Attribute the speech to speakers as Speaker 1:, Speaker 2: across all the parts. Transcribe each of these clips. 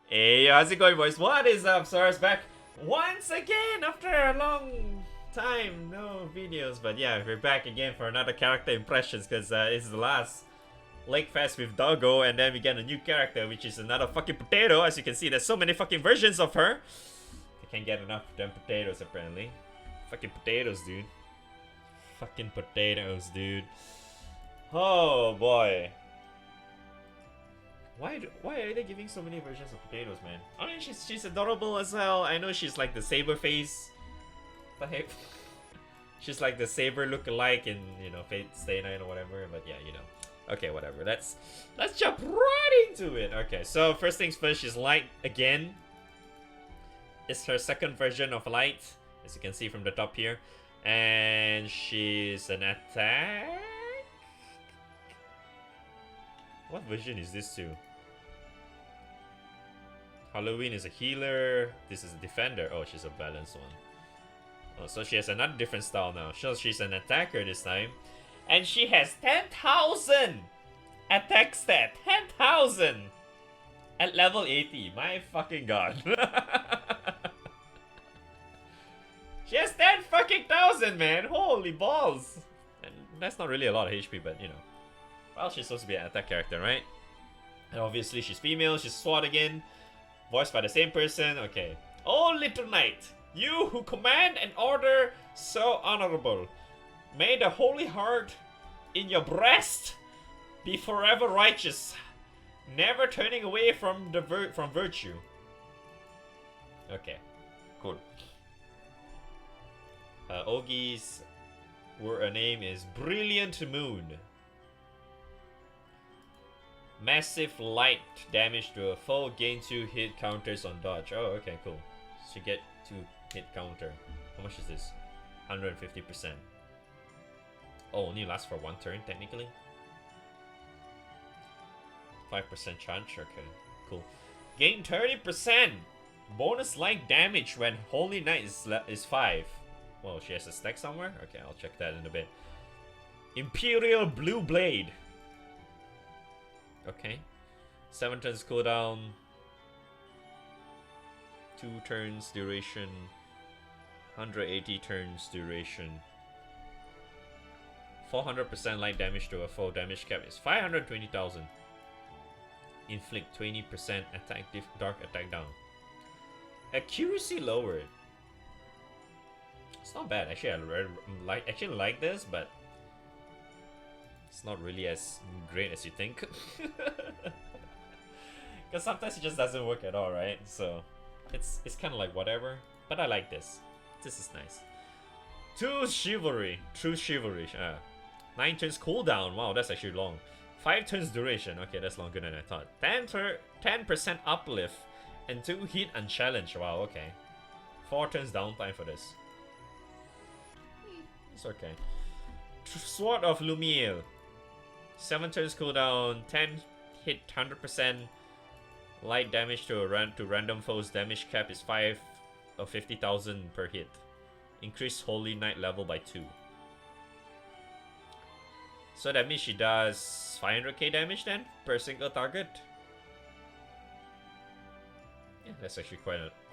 Speaker 1: Hey, how's it going, boys? What is up? Sora's back once again after a long time, no videos. But yeah, we're back again for another character impressions because it's the last Lake Fest with Doggo, and then we get a new character, which is another fucking potato. As you can see, there's so many fucking versions of her. I can't get enough of them potatoes, apparently. Fucking potatoes, dude. Fucking potatoes, dude. Oh boy. Why are they giving so many versions of potatoes, man? I mean, she's adorable as hell. I know she's like the saber face. What the heck? She's like the saber look-alike in, you know, Fate Stay Night or whatever. But yeah, you know. Okay, whatever. Let's jump right into it. Okay, so first things first, she's light again. It's her second version of light, as you can see from the top here, and she's an attack. What version is this to? Halloween is a healer. This is a defender. Oh, she's a balanced one. Oh, so she has another different style now. So she's an attacker this time. And she has 10,000 attack stat. 10,000 at level 80. My fucking god. She has 10 fucking thousand, man. Holy balls. And that's not really a lot of HP, but you know. Well, she's supposed to be an attack character, right? And obviously she's female. She's SWAT again. Voiced by the same person. Okay. Oh, little knight, you who command and order so honorable, may the holy heart in your breast be forever righteous, never turning away from from virtue. Okay, cool. Ogi's name is Brilliant Moon. Massive light damage to a foe, gain 2 hit counters on dodge. Oh, okay, cool. So you get 2 hit counter. How much is this? 150%. Oh, only lasts for 1 turn, technically. 5% charge, okay, cool. Gain 30% bonus light damage when Holy Knight is 5. Well, she has a stack somewhere? Okay, I'll check that in a bit. Imperial Blue Blade. Okay. 7 turns cooldown. 2 turns duration. 180 turns duration. 400% light damage to a foe. Damage cap is 520,000. Inflict 20% attack dark attack down. Accuracy lowered. It's not bad. Actually, I actually like this, but it's not really as great as you think. Because sometimes it just doesn't work at all, right? So it's kind of like whatever. But I like this. This is nice. True Chivalry. 9 turns cooldown. Wow, that's actually long. 5 turns duration. Okay, that's longer than I thought. 10% uplift and 2 hit unchallenged. Wow, okay. 4 turns downtime for this. It's okay. Sword of Lumiere. 7 turns cooldown, 10 hit 100%. Light damage to random foes. Damage cap is 5 of 50,000 per hit. Increase Holy Knight level by 2. So that means she does 500k damage then per single target. Yeah, that's actually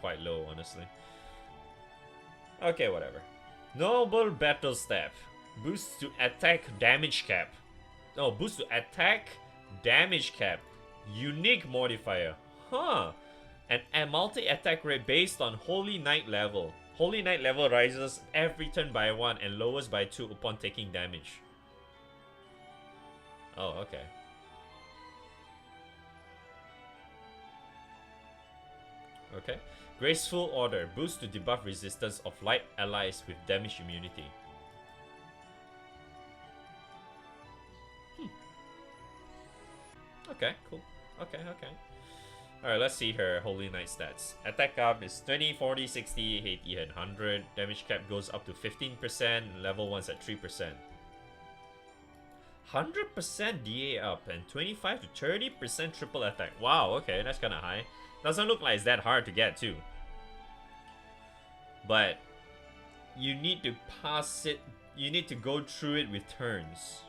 Speaker 1: quite low, honestly. Okay, whatever. Noble Battle Step. Boost to attack damage cap. Oh, boost to attack damage cap. Unique modifier. Huh. And a multi-attack rate based on Holy Knight level. Holy Knight level rises every turn by 1 and lowers by 2 upon taking damage. Oh, okay. Okay. Graceful Order. Boost to debuff resistance of light allies with damage immunity. Okay, cool. Okay. Alright, let's see her Holy Knight stats. Attack up is 20, 40, 60, 80, and 100. Damage cap goes up to 15%. Level 1's at 3%. 100% DA up and 25 to 30% triple attack. Wow, okay, that's kind of high. Doesn't look like it's that hard to get too. But you need to pass it. You need to go through it with turns.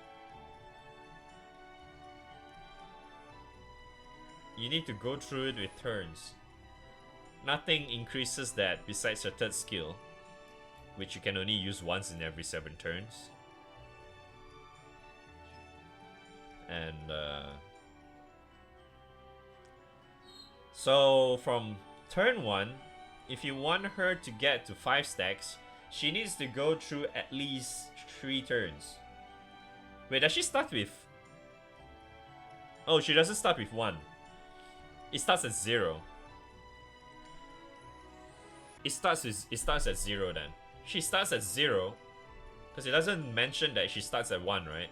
Speaker 1: You need to go through it with turns. Nothing increases that besides your third skill, which you can only use once in every 7 turns. And so from turn 1, if you want her to get to 5 stacks, she needs to go through at least 3 turns. Wait, does she start with... Oh, she doesn't start with 1. It starts at 0. It starts at 0 then. She starts at 0 because it doesn't mention that she starts at 1, right?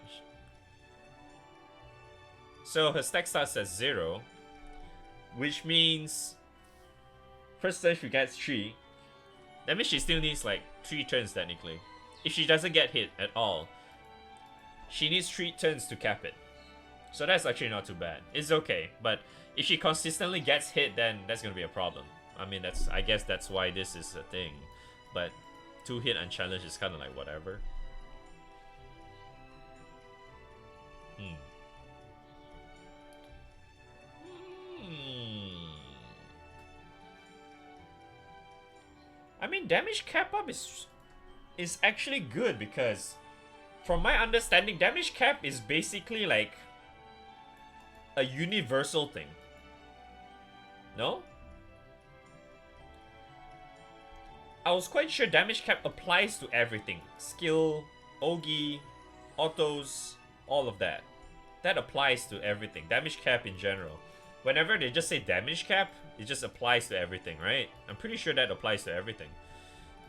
Speaker 1: So her stack starts at 0, which means first turn she gets 3. That means she still needs like 3 turns technically. If she doesn't get hit at all, she needs 3 turns to cap it. So that's actually not too bad. It's okay, but if she consistently gets hit, then that's gonna be a problem. I mean, I guess that's why this is a thing. But 2 hit unchallenged is kind of like whatever. I mean, damage cap up is actually good because, from my understanding, damage cap is basically like a universal thing. No? I was quite sure damage cap applies to everything. Skill, Ogi, autos, all of that. That applies to everything. Damage cap in general. Whenever they just say damage cap, it just applies to everything, right? I'm pretty sure that applies to everything.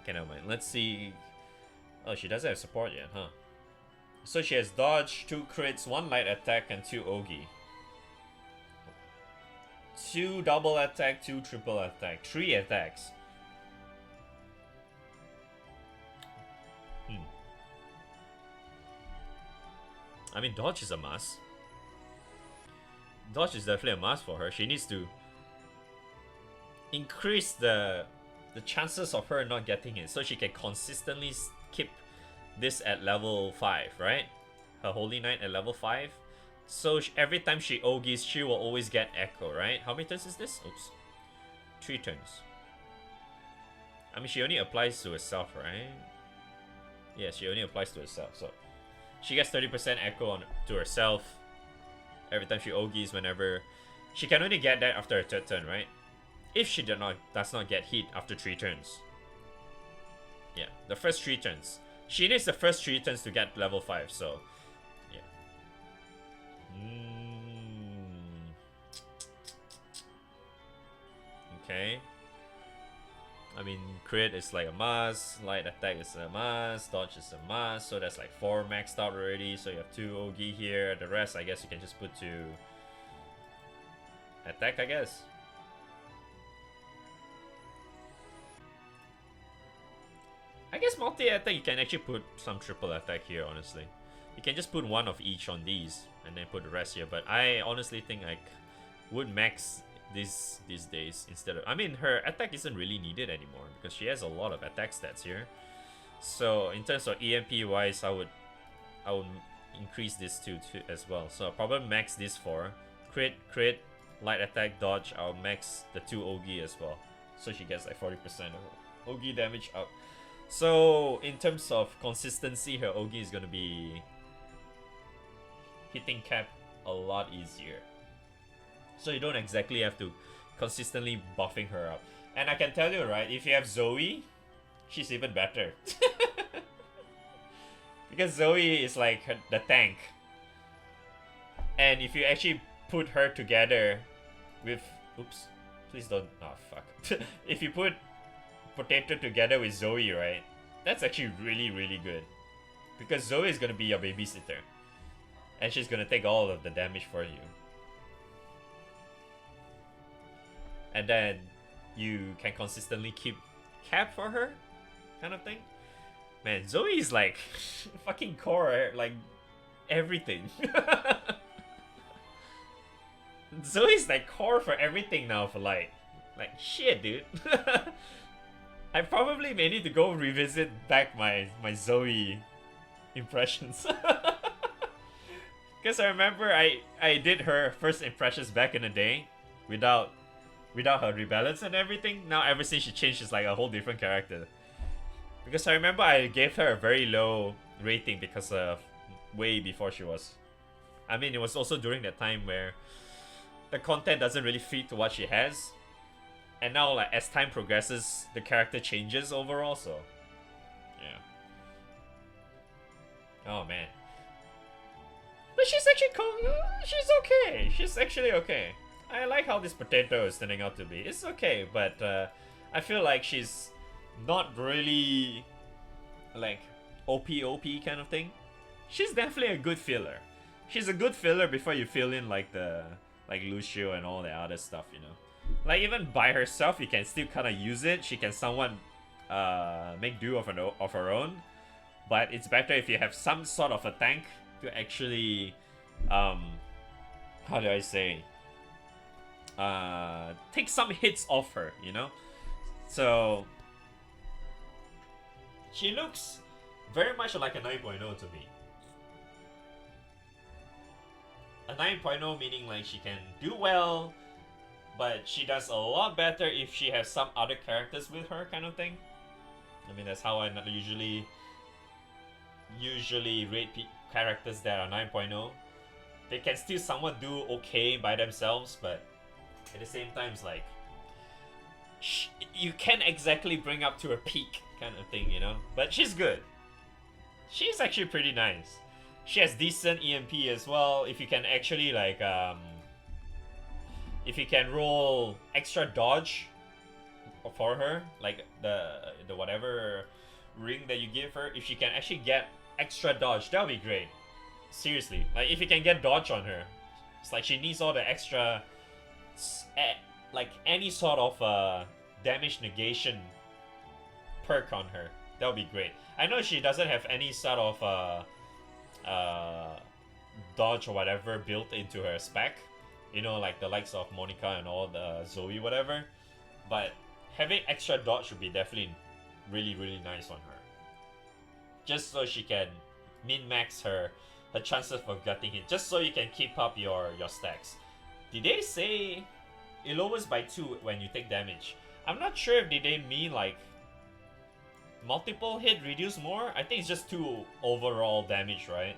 Speaker 1: Okay, never mind. Let's see. Oh, she doesn't have support yet, huh? So she has dodge, 2 crits, 1 light attack, and 2 Ogi. 2 double attack, 2 triple attack, 3 attacks. I mean, dodge is a must. Dodge is definitely a must for her. She needs to increase the chances of her not getting it so she can consistently keep this at level 5, right? Her Holy Knight at level 5. So every time she Ogis, she will always get Echo, right? How many turns is this? Oops. 3 turns. I mean, she only applies to herself, right? Yeah, she only applies to herself, so she gets 30% Echo to herself every time she Ogis. Whenever she can only get that after her 3rd turn, right? If she does not get hit after 3 turns. Yeah, the first 3 turns. She needs the first 3 turns to get level 5, so yeah. Okay. I mean, crit is like a must, light attack is a must, dodge is a must, so that's like 4 maxed out already, so you have 2 Ogi here, the rest I guess you can just put to attack, I guess. I guess multi-attack you can actually put some triple attack here, honestly. You can just put 1 of each on these, and then put the rest here, but I honestly think I would max these days instead of... I mean, her attack isn't really needed anymore because she has a lot of attack stats here. So in terms of EMP wise, I would increase this too as well. So I'll probably max this for crit, light attack, dodge. I'll max the 2 Ogi as well, so she gets like 40% of Ogi damage up. So in terms of consistency, her Ogi is gonna be hitting cap a lot easier. So you don't exactly have to consistently buffing her up. And I can tell you, right, if you have Zoe, she's even better. Because Zoe is like the tank. And if you actually put her together with... Oops. Please don't... Oh, fuck. If you put Potato together with Zoe, right, that's actually really, really good. Because Zoe is going to be your babysitter. And she's going to take all of the damage for you. And then you can consistently keep cap for her, kind of thing. Man, Zoe is like fucking core, like everything. Zoe's like core for everything now for Light. Like shit, dude. I probably may need to go revisit back my Zoe impressions. Because I remember I did her first impressions back in the day. without her rebalance and everything. Now ever since she changed, she's like a whole different character. Because I remember I gave her a very low rating because of way before she was. I mean, it was also during that time where the content doesn't really fit to what she has. And now, like, as time progresses, the character changes overall, so... yeah. Oh, man. But she's actually she's okay. She's actually okay. I like how this potato is turning out to be. It's okay, but I feel like she's not really like OP kind of thing. She's definitely a good filler. She's a good filler before you fill in like the Lucio and all the other stuff, you know. Like even by herself, you can still kind of use it. She can somewhat make do of her own, but it's better if you have some sort of a tank to actually how do I say, take some hits off her, you know. So she looks very much like a 9.0 to me. A 9.0 meaning like she can do well, but she does a lot better if she has some other characters with her, kind of thing. I mean, that's how I usually rate characters that are 9.0. They can still somewhat do okay by themselves, but at the same time, it's like you can't exactly bring up to a peak kind of thing, you know. But she's good. She's actually pretty nice. She has decent EMP as well. If you can actually like if you can roll extra dodge for her, like the whatever ring that you give her, if she can actually get extra dodge, that'll be great. Seriously, like if you can get dodge on her, it's like she needs all the extra, like any sort of damage negation perk on her. That would be great. I know she doesn't have any sort of dodge or whatever built into her spec, you know, like the likes of Monica and all the Zoe whatever, but having extra dodge would be definitely really nice on her, just so she can min-max her chances of getting hit, just so you can keep up your stacks. Did they say it lowers by 2 when you take damage? I'm not sure if did they mean like multiple hit reduce more. I think it's just 2 overall damage, right?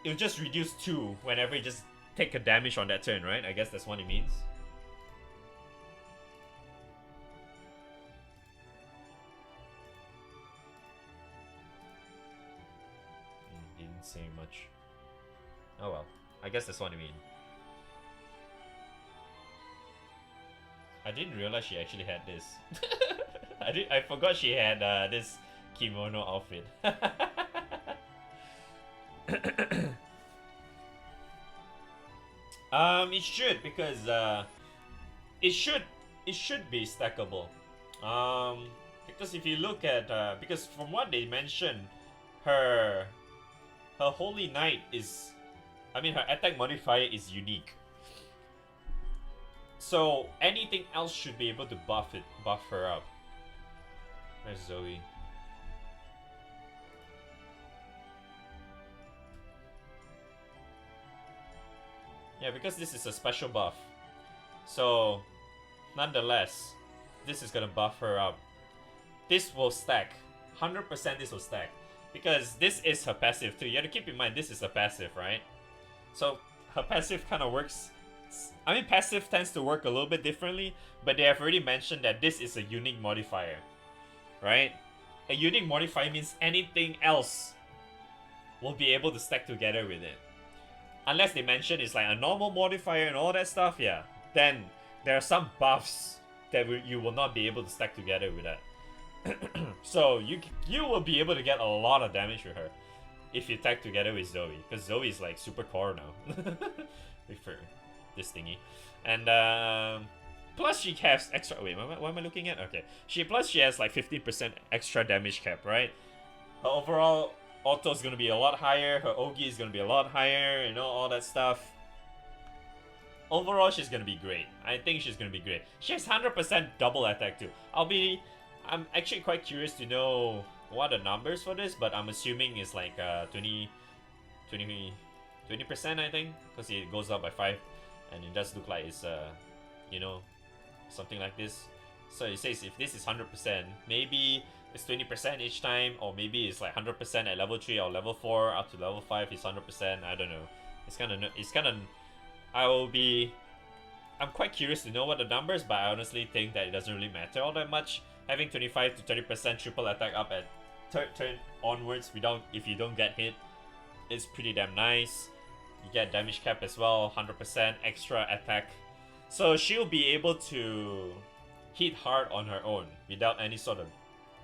Speaker 1: It'll just reduce 2 whenever you just take a damage on that turn, right? I guess that's what it means. Didn't say much. Oh well, I guess that's what I mean. I didn't realize she actually had this. I forgot she had this kimono outfit. It should, because it should be stackable. Because if you look at because from what they mentioned, her Holy Knight is, I mean, her attack modifier is unique. So anything else should be able to buff her up. Where's Zoe? Yeah, because this is a special buff. So, nonetheless, this is gonna buff her up. This will stack. 100% this will stack. Because this is her passive too. You have to keep in mind, this is a passive, right? So, her passive kind of works... I mean, passive tends to work a little bit differently, but they have already mentioned that this is a unique modifier, right? A unique modifier means anything else will be able to stack together with it. Unless they mention it's like a normal modifier and all that stuff, yeah. Then there are some buffs that you will not be able to stack together with that. So you will be able to get a lot of damage with her if you tag together with Zoe, because Zoe is like super core now. For this thingy. And plus she has extra, wait, what am I looking at? Okay, she has like 15% extra damage cap, right? Her overall auto is gonna be a lot higher, her Ogi is gonna be a lot higher, you know, all that stuff. Overall, she's gonna be great. I think she's gonna be great. She has 100% double attack too. I'm actually quite curious to know what are the numbers for this, but I'm assuming it's like 20% I think, because it goes up by 5 and it does look like it's you know, something like this. So it says if this is 100%, maybe it's 20% each time, or maybe it's like 100% at level 3 or level 4 up to level 5 is 100%. I don't know. It's kind of I'm quite curious to know what the numbers, but I honestly think that it doesn't really matter all that much. Having 25 to 30% triple attack up at third turn onwards if you don't get hit is pretty damn nice. You get damage cap as well, 100% extra attack. So she'll be able to hit hard on her own without any sort of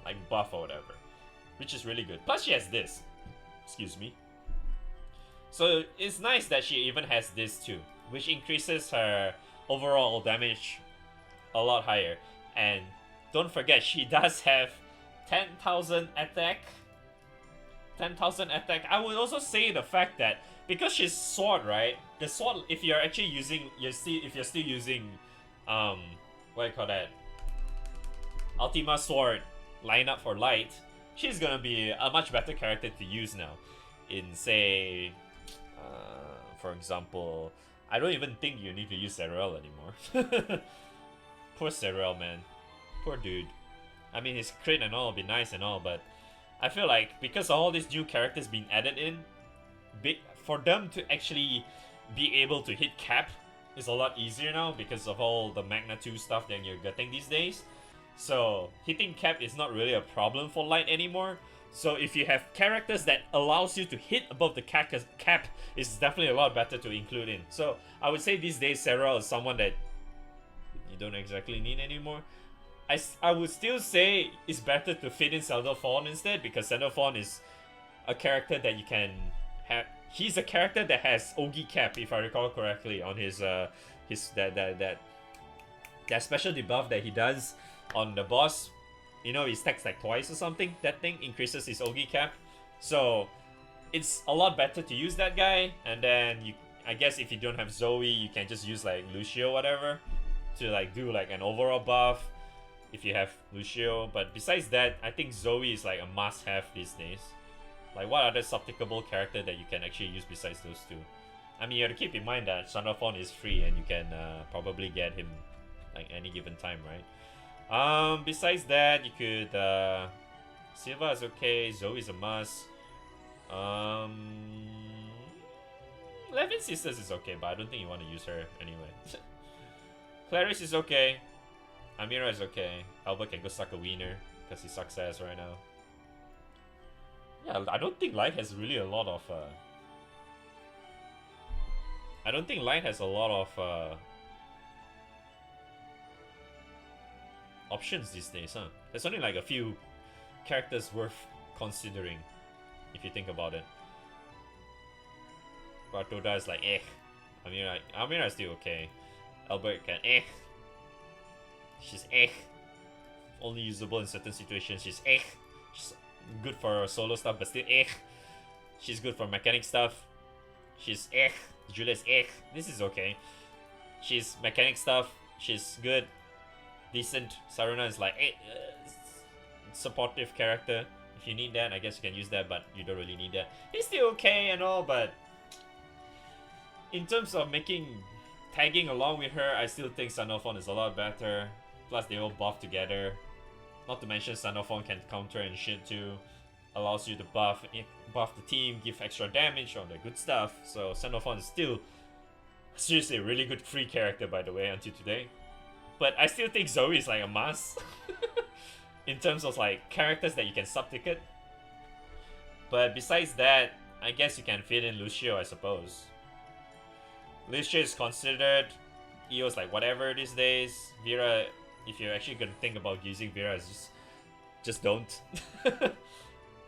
Speaker 1: like buff or whatever, which is really good. Plus she has this. Excuse me. So it's nice that she even has this too, which increases her overall damage a lot higher. And don't forget, she does have 10,000 attack. 10,000 attack. I would also say the fact that because she's sword, right? The sword, if you're actually using, if you're still using, what do you call that? Ultima sword lineup for light, she's gonna be a much better character to use now. In say, for example, I don't even think you need to use Serral anymore. Poor Serral, man. Poor dude. I mean, his crit and all will be nice and all, but I feel like because all these new characters being added in, for them to actually be able to hit cap is a lot easier now because of all the Magna 2 stuff that you're getting these days. So hitting cap is not really a problem for light anymore. So if you have characters that allows you to hit above the cap, it's definitely a lot better to include in. So I would say these days Sarah is someone that you don't exactly need anymore. I would still say it's better to fit in Sandalphon instead, because Sandalphon is a character that you can have. He's a character that has Ogi cap, if I recall correctly, on his that special debuff that he does on the boss. You know, he stacks like twice or something. That thing increases his Ogi cap. So it's a lot better to use that guy. And then I guess if you don't have Zoe, you can just use like Lucio or whatever to like do like an overall buff if you have Lucio. But besides that, I think Zoe is like a must-have these days. Like, what other supplicable character that you can actually use besides those two? I mean, you have to keep in mind that Sandalphon is free and you can probably get him like any given time, right? Besides that, you could Silva is okay, Zoe is a must. Levin Sisters is okay, but I don't think you want to use her anyway. Clarice is okay. Amira is okay. Albert can go suck a wiener because he sucks ass right now. Yeah, I don't think Light has really a lot of I don't think Light has a lot of options these days, huh? There's only like a few characters worth considering if you think about it. Bartoda is like eh. Amira is still okay. Albert can eh. She's eh. Only usable in certain situations. She's eh. She's good for solo stuff, but still eh. She's good for mechanic stuff. She's eh. Julia's eh. This is okay. She's mechanic stuff. She's good. Decent. Saruna is like eh. Supportive character. If you need that, I guess you can use that, but you don't really need that. He's still okay and all, but in terms of tagging along with her, I still think Sandalphon is a lot better. Plus, they all buff together. Not to mention, Sandalphon can counter and shit too. Allows you to buff the team, give extra damage, all the good stuff. So Sandalphon is still seriously a really good free character, by the way, until today. But I still think Zoe is like a must in terms of like characters that you can sub-ticket. But besides that, I guess you can fit in Lucio, I suppose. Lucio is considered. EO's like whatever these days. Vera, if you're actually gonna think about using Vera, just don't.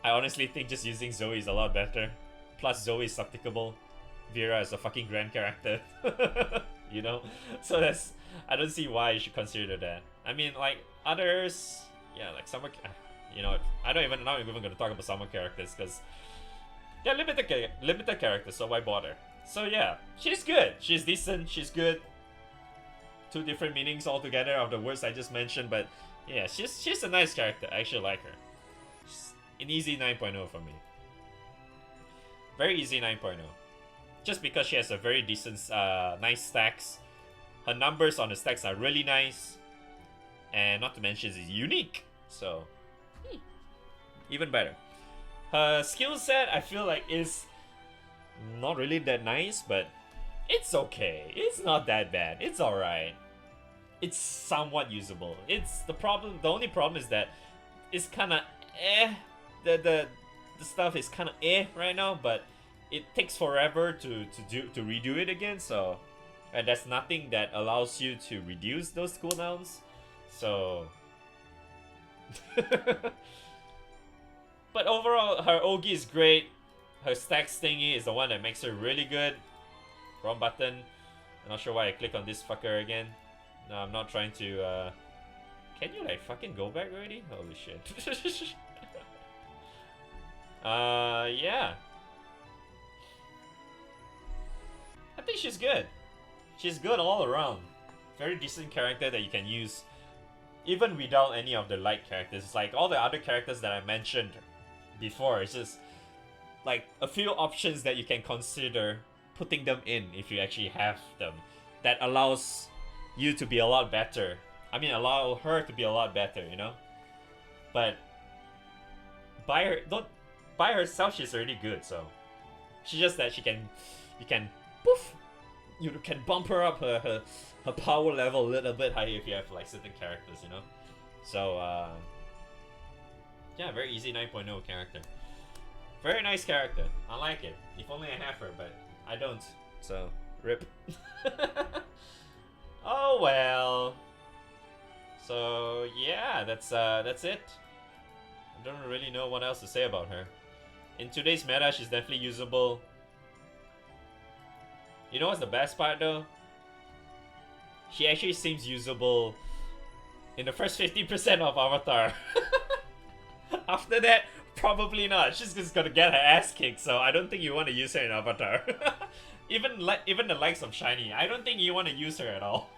Speaker 1: I honestly think just using Zoe is a lot better. Plus Zoe is sub-tickable. Vera is a fucking grand character. You know? So I don't see why you should consider that. I mean, like others, yeah, like summer. You know, not even gonna talk about summer characters because they're limited characters. So why bother? So yeah, she's good. She's decent. She's good. Two different meanings altogether of the words I just mentioned, but yeah, she's a nice character. I actually like her. She's an easy 9.0 for me. Very easy 9.0. just because she has a very decent, nice stacks. Her numbers on the stacks are really nice, and not to mention she's unique, so even better. Her skill set, I feel like, is not really that nice, but it's okay. It's not that bad. It's alright. It's somewhat usable. It's the problem. The only problem is that it's kind of the stuff is kind of right now, but it takes forever to redo it again. So, and there's nothing that allows you to reduce those cooldowns. So, but overall, her Ogi is great. Her stacks thingy is the one that makes her really good. Wrong button. I'm not sure why I click on this fucker again. No, I'm not trying to. Can you like fucking go back already? Holy shit. Yeah. I think she's good. She's good all around. Very decent character that you can use even without any of the light characters. It's like all the other characters that I mentioned before. It's just like a few options that you can consider putting them in if you actually have them. That allows you to be a lot better. I mean, allow her to be a lot better, you know? But by herself, she's already good, so she's just that you can poof, you can bump her up her power level a little bit higher if you have like certain characters, you know? So yeah, very easy 9.0 character. Very nice character. I like it. If only I have her, but I don't. So rip. Oh well. So yeah, that's it. I don't really know what else to say about her. In today's meta, she's definitely usable. You know what's the best part though? She actually seems usable in the first 50% of Avatar. After that, probably not. She's just gonna get her ass kicked, so I don't think you want to use her in Avatar. Even the likes of Shiny, I don't think you want to use her at all.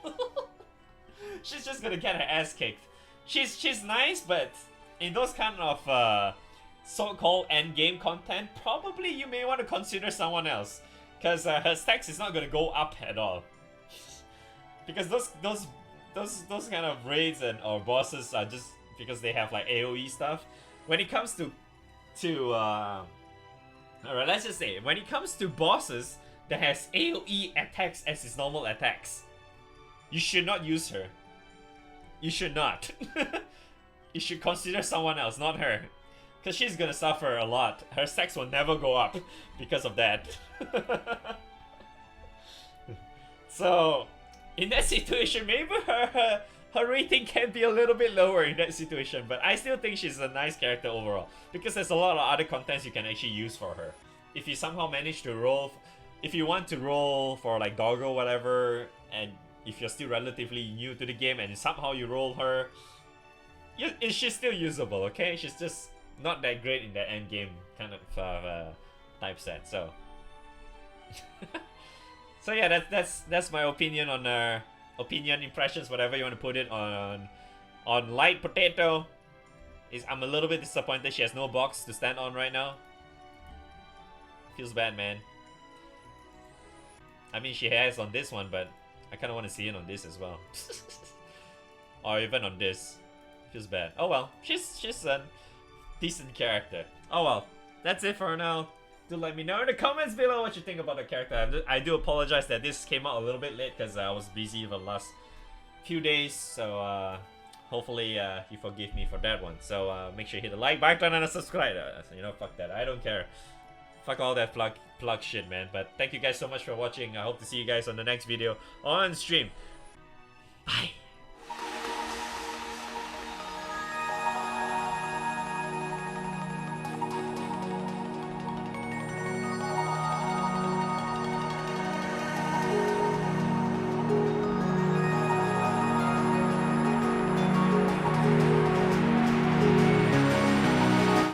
Speaker 1: She's just gonna get her ass kicked. She's nice, but in those kind of so-called endgame content, probably you may want to consider someone else, because her stacks is not gonna go up at all. Because those kind of raids or bosses are just because they have like AOE stuff. When it comes to alright, let's just say when it comes to bosses that has AOE attacks as its normal attacks, you should not use her. You should not. You should consider someone else, not her. Because she's gonna suffer a lot. Her stacks will never go up because of that. So, in that situation, maybe her rating can be a little bit lower in that situation. But I still think she's a nice character overall. Because there's a lot of other contents you can actually use for her. If you somehow manage to roll... If you want to roll for like dog or whatever, and if you're still relatively new to the game and somehow you roll her, she's still usable, okay? She's just not that great in that end game kind of typeset, so. So yeah, that's my opinion on impressions, whatever you want to put it on Light Potato. I'm a little bit disappointed she has no box to stand on right now. Feels bad, man. I mean, she has on this one, but I kind of want to see it on this as well. Or even on this. Feels bad. Oh well, she's a decent character. Oh well, that's it for now. Do let me know in the comments below what you think about the character. I do apologize that this came out a little bit late because I was busy for the last few days. So hopefully you forgive me for that one. So make sure you hit the like button and subscribe. You know, fuck that. I don't care. Fuck all that plug shit, man. But thank you guys so much for watching. I hope to see you guys on the next video on stream. Bye.